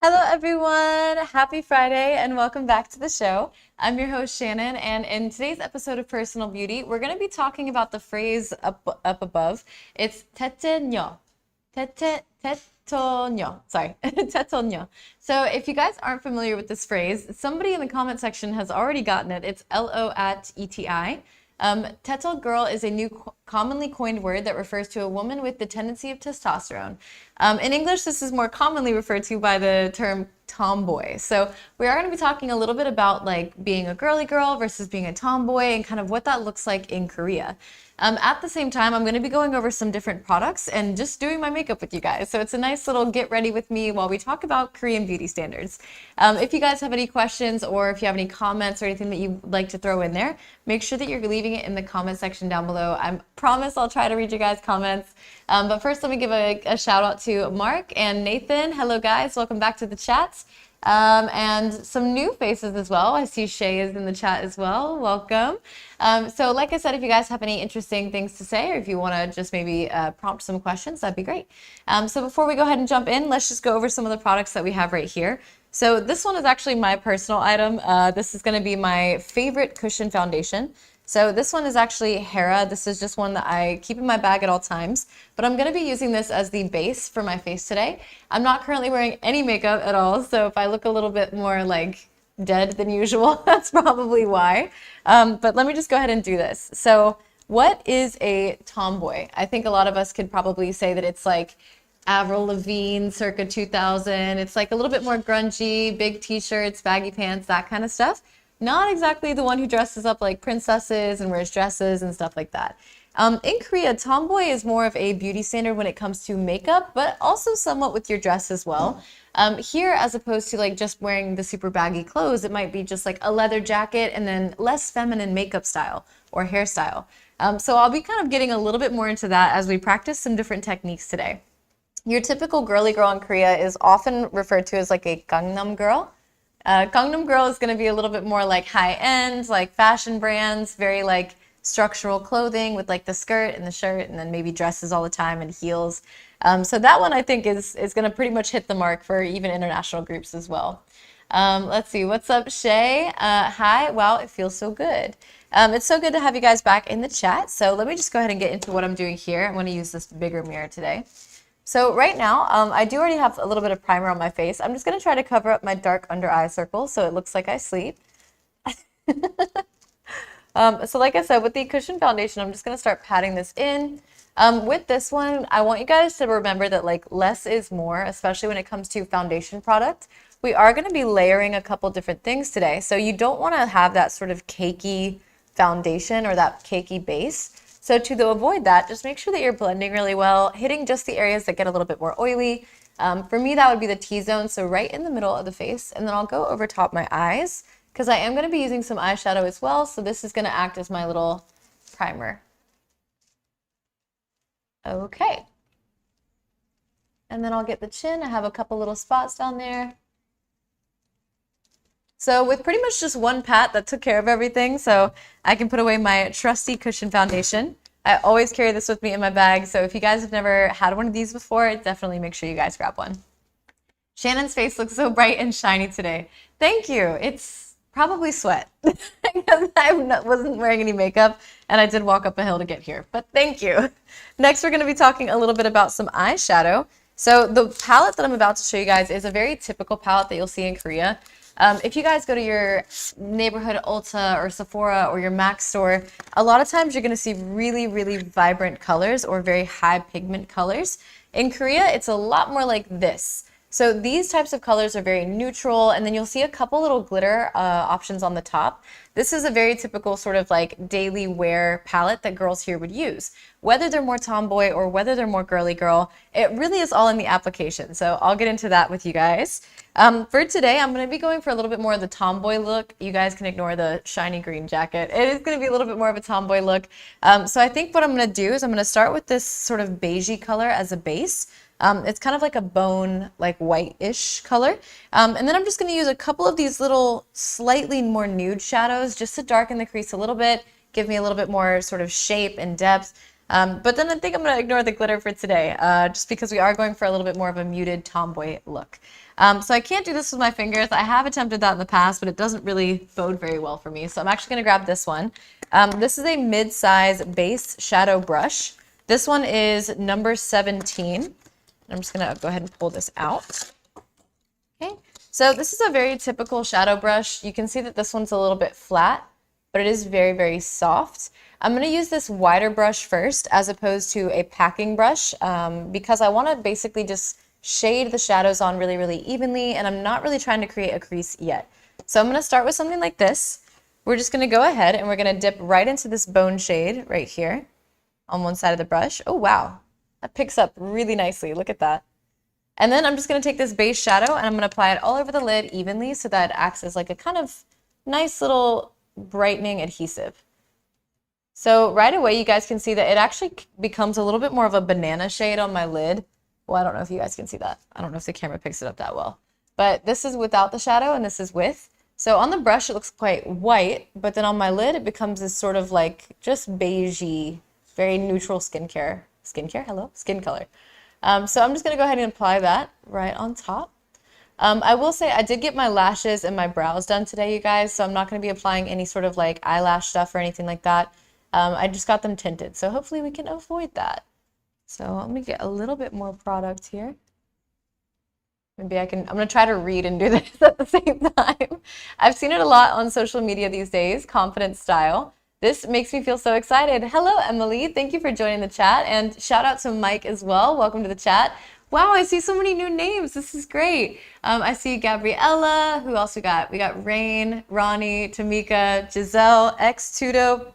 Hello, everyone. Happy Friday and welcome back to the show. I'm your host, Shannon, and in today's episode of Personal Beauty, we're going to be talking about the phrase up above. It's teto-nyeo. Teto-nyeo. Sorry, teto-nyeo. So if you guys aren't familiar with this phrase, somebody in the comment section has already gotten it. It's LO@ETI. Teto girl is a new commonly coined word that refers to a woman with the tendency of testosterone. In English, this is more commonly referred to by the term tomboy. So we are going to be talking a little bit about like being a girly girl versus being a tomboy and kind of what that looks like in Korea. At the same time, I'm going to be going over some different products and just doing my makeup with you guys. So it's a nice little get ready with me while we talk about Korean beauty standards. If you guys have any questions or if you have any comments or anything that you'd like to throw in there, make sure that you're leaving it in the comment section down below. I promise I'll try to read your guys' comments. But first, let me give a shout out to Mark and Nathan. Hello, guys. Welcome back to the chats. And some new faces as well. I see Shay is in the chat as well. Welcome. So like I said, if you guys have any interesting things to say or if you want to just maybe prompt some questions, that'd be great. So before we go ahead and jump in, let's just go over some of the products that we have right here. So this one is actually my personal item. This is going to be my favorite cushion foundation. So this one is actually Hera. This is just one that I keep in my bag at all times, but I'm going to be using this as the base for my face today. I'm not currently wearing any makeup at all, so if I look a little bit more like dead than usual, that's probably why. But let me just go ahead and do this. So what is a tomboy? I think a lot of us could probably say that it's like Avril Lavigne circa 2000. It's like a little bit more grungy, big t-shirts, baggy pants, that kind of stuff. Not exactly the one who dresses up like princesses and wears dresses and stuff like that. In Korea, tomboy is more of a beauty standard when it comes to makeup, but also somewhat with your dress as well. Here, as opposed to like just wearing the super baggy clothes, it might be just like a leather jacket and then less feminine makeup style or hairstyle. So I'll be kind of getting a little bit more into that as we practice some different techniques today. Your typical girly girl in Korea is often referred to as like a Gangnam girl. Gangnam girl is going to be a little bit more like high-end, like fashion brands, very like structural clothing with like the skirt and the shirt and then maybe dresses all the time and heels. So that one I think is going to pretty much hit the mark for even international groups as well. Let's see, what's up, Shay? Hi, wow, it feels so good. It's so good to have you guys back in the chat. So let me just go ahead and get into what I'm doing here. I'm going to use this bigger mirror today. So right now, I do already have a little bit of primer on my face. I'm just going to try to cover up my dark under eye circles so it looks like I sleep. So like I said, with the cushion foundation, I'm just going to start patting this in. With this one, I want you guys to remember that like less is more, especially when it comes to foundation product. We are going to be layering a couple different things today. So you don't want to have that sort of cakey foundation or that cakey base. So to avoid that, just make sure that you're blending really well, hitting just the areas that get a little bit more oily. For me, that would be the T-zone, so right in the middle of the face. And then I'll go over top my eyes because I am going to be using some eyeshadow as well. So this is going to act as my little primer. Okay. And then I'll get the chin. I have a couple little spots down there. So with pretty much just one pat, that took care of everything. So I can put away my trusty cushion foundation. I always carry this with me in my bag. So if you guys have never had one of these before, definitely make sure you guys grab one. Shannon's face looks so bright and shiny today. Thank you. It's probably sweat because I wasn't wearing any makeup and I did walk up a hill to get here, but thank you. Next, we're going to be talking a little bit about some eyeshadow. So the palette that I'm about to show you guys is a very typical palette that you'll see in Korea. If you guys go to your neighborhood Ulta or Sephora or your MAC store, a lot of times you're going to see really, really vibrant colors or very high pigment colors. In Korea, it's a lot more like this. So these types of colors are very neutral, and then you'll see a couple little glitter options on the top. This is a very typical sort of like daily wear palette that girls here would use. Whether they're more tomboy or whether they're more girly girl, it really is all in the application. So I'll get into that with you guys. For today, I'm going to be going for a little bit more of the tomboy look. You guys can ignore the shiny green jacket. It is going to be a little bit more of a tomboy look. So I think what I'm going to do is I'm going to start with this sort of beigey color as a base. It's kind of like a bone, like white-ish color. And then I'm just going to use a couple of these little slightly more nude shadows just to darken the crease a little bit, give me a little bit more sort of shape and depth. But then I think I'm going to ignore the glitter for today, just because we are going for a little bit more of a muted tomboy look. So I can't do this with my fingers. I have attempted that in the past, but it doesn't really bode very well for me. So I'm actually going to grab this one. This is a mid-size base shadow brush. This one is number 17. I'm just going to go ahead and pull this out. Okay, so this is a very typical shadow brush. You can see that this one's a little bit flat, but it is very, very soft. I'm going to use this wider brush first as opposed to a packing brush because I want to basically just shade the shadows on really, really evenly, and I'm not really trying to create a crease yet. So I'm going to start with something like this. We're just going to go ahead and we're going to dip right into this bone shade right here on one side of the brush. Oh, wow. That picks up really nicely. Look at that. And then I'm just going to take this base shadow and I'm going to apply it all over the lid evenly so that it acts as like a kind of nice little brightening adhesive. So right away you guys can see that it actually becomes a little bit more of a banana shade on my lid. Well, I don't know if you guys can see that. I don't know if the camera picks it up that well. But this is without the shadow and this is with. So on the brush it looks quite white, but then on my lid it becomes this sort of like just beigey, very neutral skin color. So I'm just going to go ahead and apply that right on top. I will say I did get my lashes and my brows done today, you guys, so I'm not going to be applying any sort of like eyelash stuff or anything like that. I just got them tinted, so hopefully we can avoid that. So let me get a little bit more product here. Maybe I'm going to try to read and do this at the same time. I've seen it a lot on social media these days, confident style. This makes me feel so excited. Hello, Emily. Thank you for joining the chat. And shout out to Mike as well. Welcome to the chat. Wow, I see so many new names. This is great. I see Gabriella. Who else we got? We got Rain, Ronnie, Tamika, Giselle, Tudo,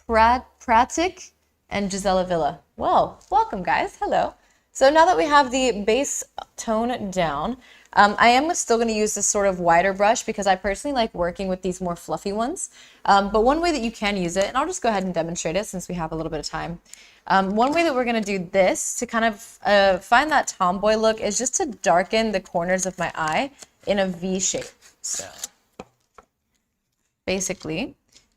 Pratik, and Gisela Villa. Well, welcome, guys. Hello. So now that we have the base tone down, I am still going to use this sort of wider brush because I personally like working with these more fluffy ones. But one way that you can use it, and I'll just go ahead and demonstrate it since we have a little bit of time. One way that we're going to do this to kind of find that tomboy look is just to darken the corners of my eye in a V shape. So basically,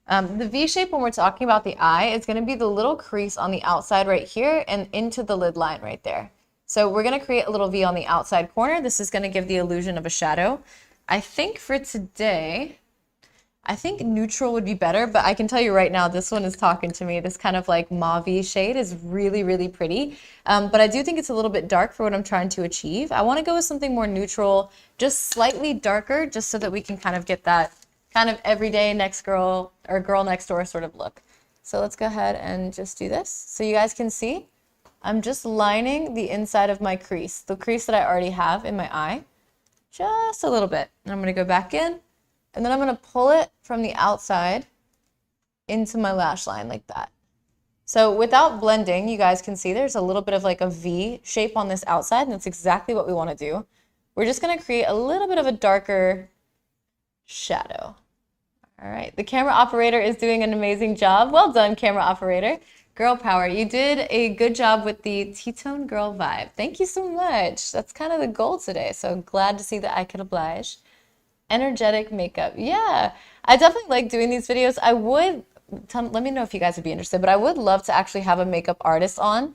the V shape when we're talking about the eye is going to be the little crease on the outside right here and into the lid line right there. So we're going to create a little V on the outside corner. This is going to give the illusion of a shadow. I think for today, I think neutral would be better, but I can tell you right now, this one is talking to me. This kind of like mauve shade is really, really pretty. But I do think it's a little bit dark for what I'm trying to achieve. I want to go with something more neutral, just slightly darker, just so that we can kind of get that kind of everyday next girl or girl next door sort of look. So let's go ahead and just do this. So you guys can see, I'm just lining the inside of my crease, the crease that I already have in my eye, just a little bit. And I'm going to go back in, and then I'm going to pull it from the outside into my lash line like that. So without blending, you guys can see there's a little bit of like a V shape on this outside, and that's exactly what we want to do. We're just going to create a little bit of a darker shadow. All right, the camera operator is doing an amazing job. Well done, camera operator. Girl power. You did a good job with the T-tone girl vibe. Thank you so much. That's kind of the goal today. So glad to see that I could oblige. Energetic makeup. Yeah, I definitely like doing these videos. I would, let me know if you guys would be interested, but I would love to actually have a makeup artist on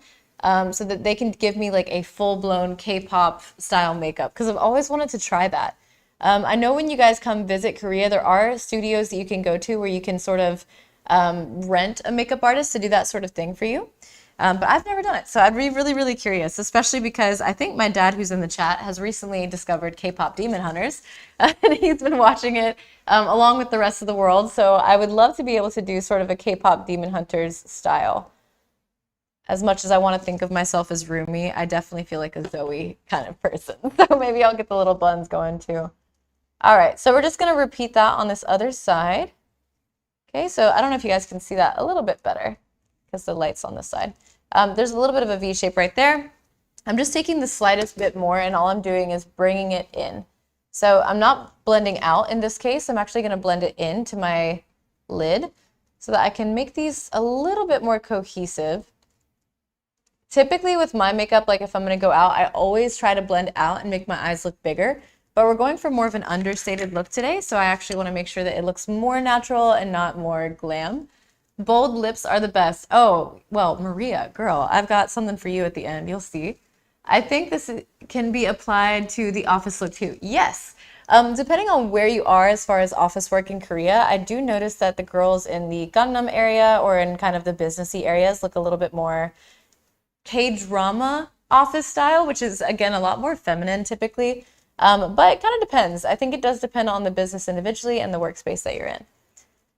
so that they can give me like a full-blown K-pop style makeup because I've always wanted to try that. I know when you guys come visit Korea, there are studios that you can go to where you can sort of rent a makeup artist to do that sort of thing for you. But I've never done it. So I'd be really, really curious, especially because I think my dad, who's in the chat, has recently discovered K-pop Demon Hunters. And he's been watching it along with the rest of the world. So I would love to be able to do sort of a K-pop Demon Hunters style. As much as I want to think of myself as Rumi, I definitely feel like a Zoe kind of person. So maybe I'll get the little buns going too. All right, so we're just going to repeat that on this other side. Okay, so I don't know if you guys can see that a little bit better because the light's on this side. There's a little bit of a V shape right there. I'm just taking the slightest bit more and all I'm doing is bringing it in. So I'm not blending out in this case. I'm actually going to blend it into my lid so that I can make these a little bit more cohesive. Typically with my makeup, like if I'm going to go out, I always try to blend out and make my eyes look bigger. But we're going for more of an understated look today, so I actually want to make sure that it looks more natural and not more glam. Bold lips are the best. Oh, well, Maria, girl, I've got something for you at the end. You'll see. I think can be applied to the office look too. Yes. Depending on where you are as far as office work in Korea, I do notice that the girls in the Gangnam area or in kind of the businessy areas look a little bit more K-drama office style, which is, again, a lot more feminine typically. But it kind of depends. I think it does depend on the business individually and the workspace that you're in.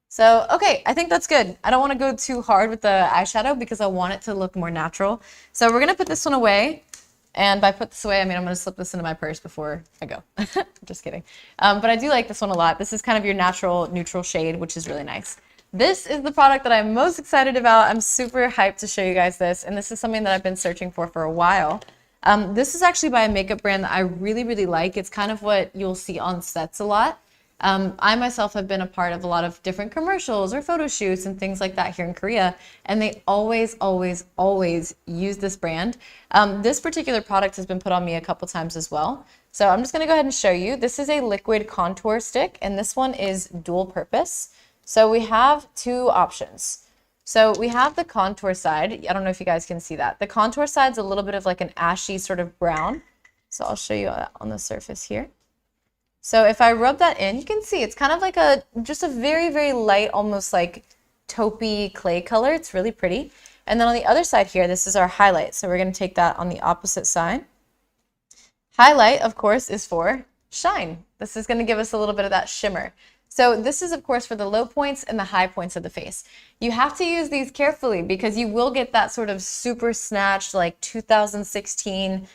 So, okay, I think that's good. I don't want to go too hard with the eyeshadow because I want it to look more natural. So we're going to put this one away. And by put this away, I mean I'm going to slip this into my purse before I go. Just kidding. But I do like this one a lot. This is kind of your natural neutral shade, which is really nice. This is the product that I'm most excited about. I'm super hyped to show you guys this. And this is something that I've been searching for a while. This is actually by a makeup brand that I really, really like. It's kind of what you'll see on sets a lot. I myself have been a part of a lot of different commercials or photo shoots and things like that here in Korea, and they always, always, always use this brand. This particular product has been put on me a couple times as well. So I'm just going to go ahead and show you. This is a liquid contour stick, and this one is dual purpose. So we have two options. So we have the contour side. I don't know if you guys can see that. The contour side's a little bit of like an ashy sort of brown. So I'll show you on the surface here. So if I rub that in, you can see it's kind of like just a very, very light, almost like taupey clay color. It's really pretty. And then on the other side here, this is our highlight. So we're going to take that on the opposite side. Highlight, of course, is for shine. This is going to give us a little bit of that shimmer. So this is, of course, for the low points and the high points of the face. You have to use these carefully because you will get that sort of super snatched, like 2016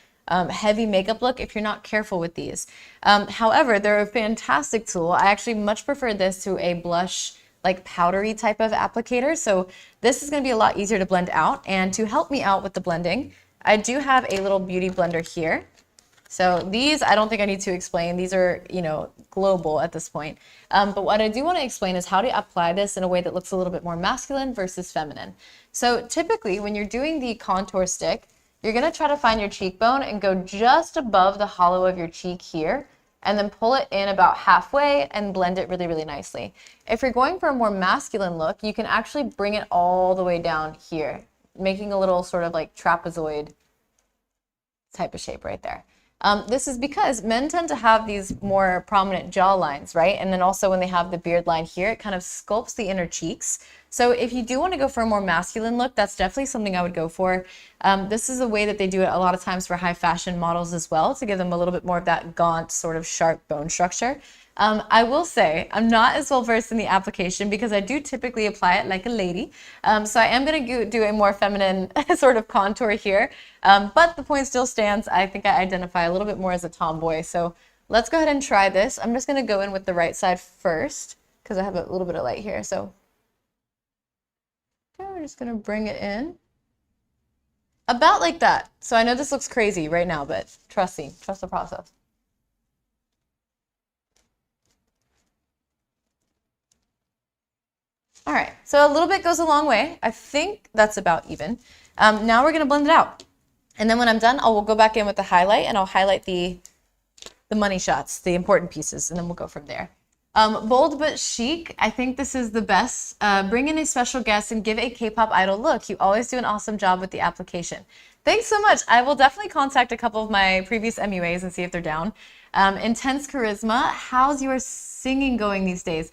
heavy makeup look if you're not careful with these. However, they're a fantastic tool. I actually much prefer this to a blush, like powdery type of applicator. So this is going to be a lot easier to blend out. And to help me out with the blending, I do have a little beauty blender here. So these, I don't think I need to explain. These are, global at this point. But what I do want to explain is how to apply this in a way that looks a little bit more masculine versus feminine. So typically when you're doing the contour stick, you're going to try to find your cheekbone and go just above the hollow of your cheek here, and then pull it in about halfway and blend it really, really nicely. If you're going for a more masculine look, you can actually bring it all the way down here, making a little sort of like trapezoid type of shape right there. This is because men tend to have these more prominent jaw lines, right? And then also when they have the beard line here, it kind of sculpts the inner cheeks. So if you do want to go for a more masculine look, that's definitely something I would go for. This is a way that they do it a lot of times for high fashion models as well, to give them a little bit more of that gaunt sort of sharp bone structure. I will say I'm not as well versed in the application because I do typically apply it like a lady. So I am going to do a more feminine sort of contour here. But the point still stands. I think I identify a little bit more as a tomboy. So let's go ahead and try this. I'm just going to go in with the right side first because I have a little bit of light here. So we're just going to bring it in about like that. So I know this looks crazy right now, but trust me, trust the process. All right, so a little bit goes a long way. I think that's about even. Now we're gonna blend it out. And then when I'm done, we'll go back in with the highlight and I'll highlight the money shots, the important pieces, and then we'll go from there. Bold but chic, I think this is the best. Bring in a special guest and give a K-pop idol look. You always do an awesome job with the application. Thanks so much. I will definitely contact a couple of my previous MUAs and see if they're down. Intense charisma, how's your singing going these days?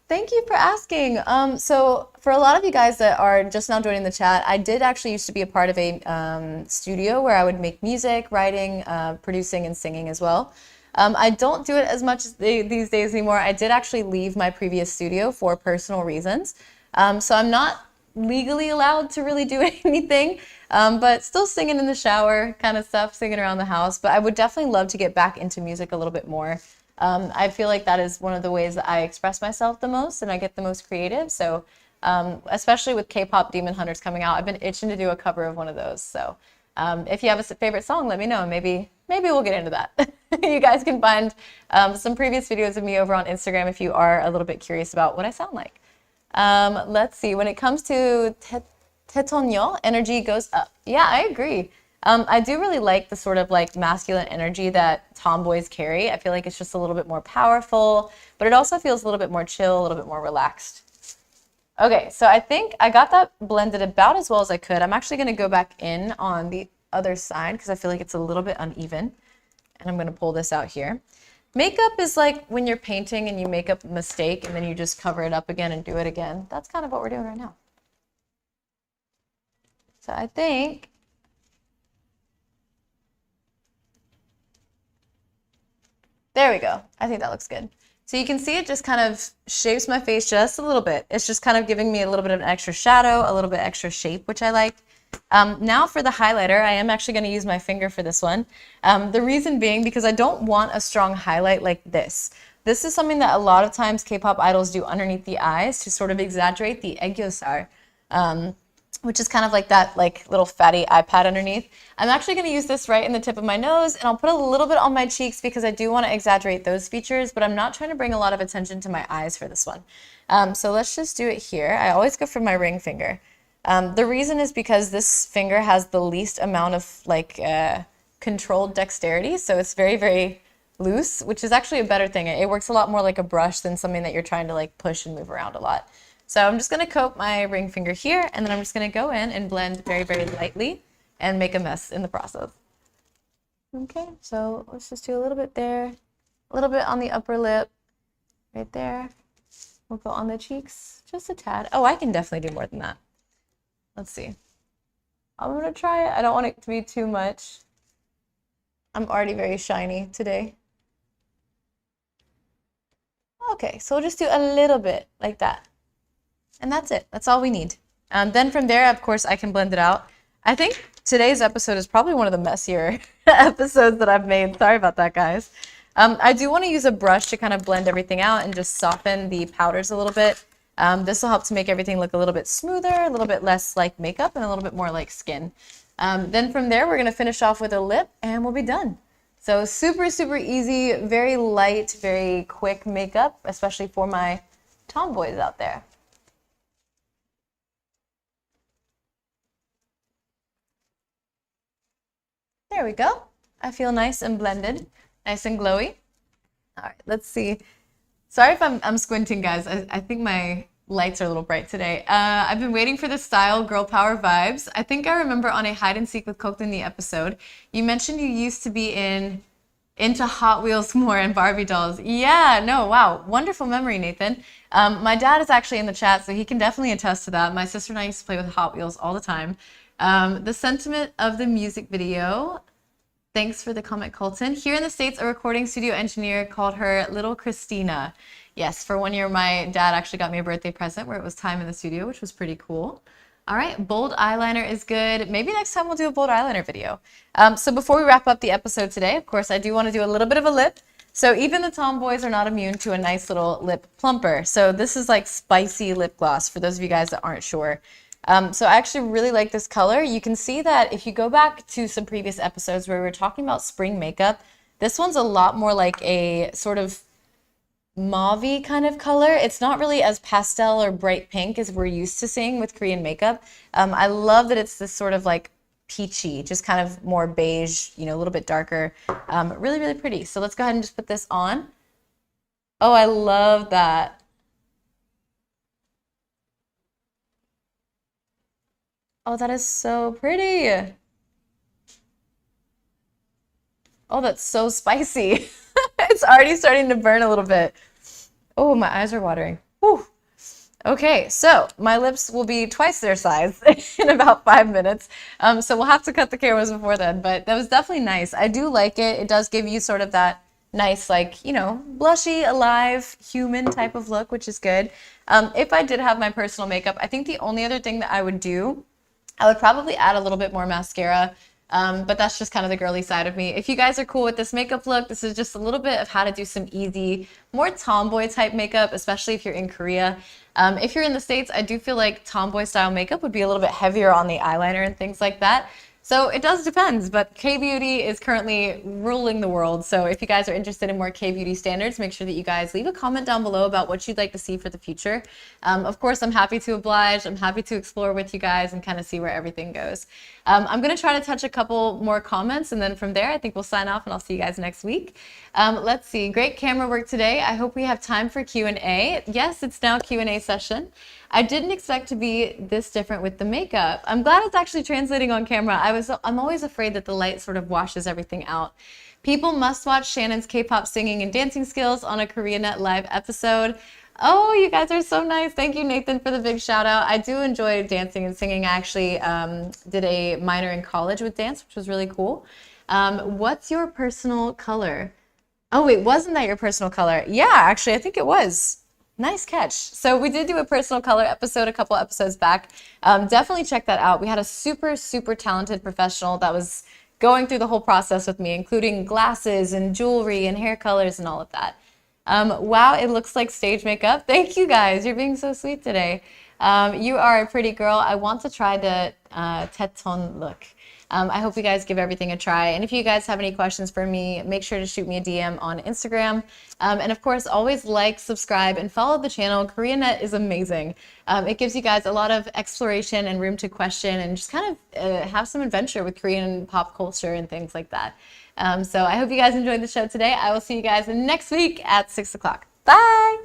Thank you for asking. So for a lot of you guys that are just now joining the chat, I did actually used to be a part of a studio where I would make music, writing, producing, and singing as well. I don't do it as much these days anymore. I did actually leave my previous studio for personal reasons. So I'm not legally allowed to really do anything, but still singing in the shower kind of stuff, singing around the house. But I would definitely love to get back into music a little bit more. I feel like that is one of the ways that I express myself the most and I get the most creative. So especially with K-pop Demon Hunters coming out, I've been itching to do a cover of one of those. So if you have a favorite song, let me know. Maybe we'll get into that. You guys can find some previous videos of me over on Instagram if you are a little bit curious about what I sound like. Let's see. When it comes to Teto-nyeo, energy goes up. Yeah, I agree. I do really like the sort of like masculine energy that tomboys carry. I feel like it's just a little bit more powerful, but it also feels a little bit more chill, a little bit more relaxed. Okay, so I think I got that blended about as well as I could. I'm actually going to go back in on the other side because I feel like it's a little bit uneven. And I'm going to pull this out here. Makeup is like when you're painting and you make up a mistake and then you just cover it up again and do it again. That's kind of what we're doing right now. So I think there we go. I think that looks good. So you can see it just kind of shapes my face just a little bit. It's just kind of giving me a little bit of an extra shadow, a little bit extra shape, which I like. Now for the highlighter, I am actually going to use my finger for this one. The reason being because I don't want a strong highlight like this. This is something that a lot of times K-pop idols do underneath the eyes to sort of exaggerate the Egen-nyeo, which is kind of like that little fatty eye pad underneath. I'm actually going to use this right in the tip of my nose, and I'll put a little bit on my cheeks because I do want to exaggerate those features, but I'm not trying to bring a lot of attention to my eyes for this one. So let's just do it here. I always go for my ring finger. The reason is because this finger has the least amount of controlled dexterity, so it's very, very loose, which is actually a better thing. It works a lot more like a brush than something that you're trying to push and move around a lot. So I'm just going to coat my ring finger here, and then I'm just going to go in and blend very, very lightly and make a mess in the process. Okay, so let's just do a little bit there, a little bit on the upper lip, right there. We'll go on the cheeks, just a tad. Oh, I can definitely do more than that. Let's see. I'm going to try it. I don't want it to be too much. I'm already very shiny today. Okay, so we'll just do a little bit like that. And that's it. That's all we need. Then from there, of course, I can blend it out. I think today's episode is probably one of the messier episodes that I've made. Sorry about that, guys. I do want to use a brush to kind of blend everything out and just soften the powders a little bit. This will help to make everything look a little bit smoother, a little bit less like makeup, and a little bit more like skin. Then from there, we're going to finish off with a lip, and we'll be done. So super, super easy, very light, very quick makeup, especially for my tomboys out there. There we go. I feel nice and blended, nice and glowy. All right, let's see. Sorry if I'm squinting, guys. I think my lights are a little bright today. I've been waiting for the style, girl power vibes. I think I remember on a hide and seek with KOGL episode, you mentioned you used to be into Hot Wheels more and Barbie dolls. Yeah, no, wow. Wonderful memory, Nathan. My dad is actually in the chat, so he can definitely attest to that. My sister and I used to play with Hot Wheels all the time. The sentiment of the music video. Thanks for the comment, Colton. Here in the States, a recording studio engineer called her Little Christina. Yes, for 1 year, my dad actually got me a birthday present where it was time in the studio, which was pretty cool. All right, bold eyeliner is good. Maybe next time we'll do a bold eyeliner video. So before we wrap up the episode today, of course, I do want to do a little bit of a lip. So even the tomboys are not immune to a nice little lip plumper. So this is like spicy lip gloss for those of you guys that aren't sure. So I actually really like this color. You can see that if you go back to some previous episodes where we were talking about spring makeup, this one's a lot more like a sort of mauve-y kind of color. It's not really as pastel or bright pink as we're used to seeing with Korean makeup. I love that it's this sort of like peachy, just kind of more beige, a little bit darker. Really, really pretty. So let's go ahead and just put this on. Oh, I love that. Oh, that is so pretty. Oh, that's so spicy. It's already starting to burn a little bit. Oh, my eyes are watering. Whew. Okay, so my lips will be twice their size in about 5 minutes. So we'll have to cut the cameras before then, but that was definitely nice. I do like it. It does give you sort of that nice, blushy, alive, human type of look, which is good. If I did have my personal makeup, I think the only other thing that I would do, I would probably add a little bit more mascara, but that's just kind of the girly side of me. If you guys are cool with this makeup look, this is just a little bit of how to do some easy, more tomboy type makeup, especially if you're in Korea. If you're in the States, I do feel like tomboy style makeup would be a little bit heavier on the eyeliner and things like that. So it does depend, but K-Beauty is currently ruling the world. So if you guys are interested in more K-Beauty standards, make sure that you guys leave a comment down below about what you'd like to see for the future. Of course, I'm happy to oblige. I'm happy to explore with you guys and kind of see where everything goes. I'm going to try to touch a couple more comments, and then from there, I think we'll sign off and I'll see you guys next week. Let's see. Great camera work today. I hope we have time for Q&A. Yes, it's now Q&A session. I didn't expect to be this different with the makeup. I'm glad it's actually translating on camera. I'm always afraid that the light sort of washes everything out. People must watch Shannon's K-pop singing and dancing skills on a Koreanet live episode. Oh, you guys are so nice. Thank you, Nathan, for the big shout out. I do enjoy dancing and singing. I actually did a minor in college with dance, which was really cool. What's your personal color? Oh, wait, wasn't that your personal color? Yeah, actually, I think it was. Nice catch. So we did do a personal color episode a couple episodes back. Definitely check that out. We had a super, super talented professional that was going through the whole process with me, including glasses and jewelry and hair colors and all of that. Wow, it looks like stage makeup. Thank you guys. You're being so sweet today. You are a pretty girl. I want to try the Teton look. I hope you guys give everything a try. And if you guys have any questions for me, make sure to shoot me a DM on Instagram. And of course, always like, subscribe, and follow the channel. Koreanet is amazing. It gives you guys a lot of exploration and room to question and just kind of have some adventure with Korean pop culture and things like that. So I hope you guys enjoyed the show today. I will see you guys next week at 6 o'clock. Bye!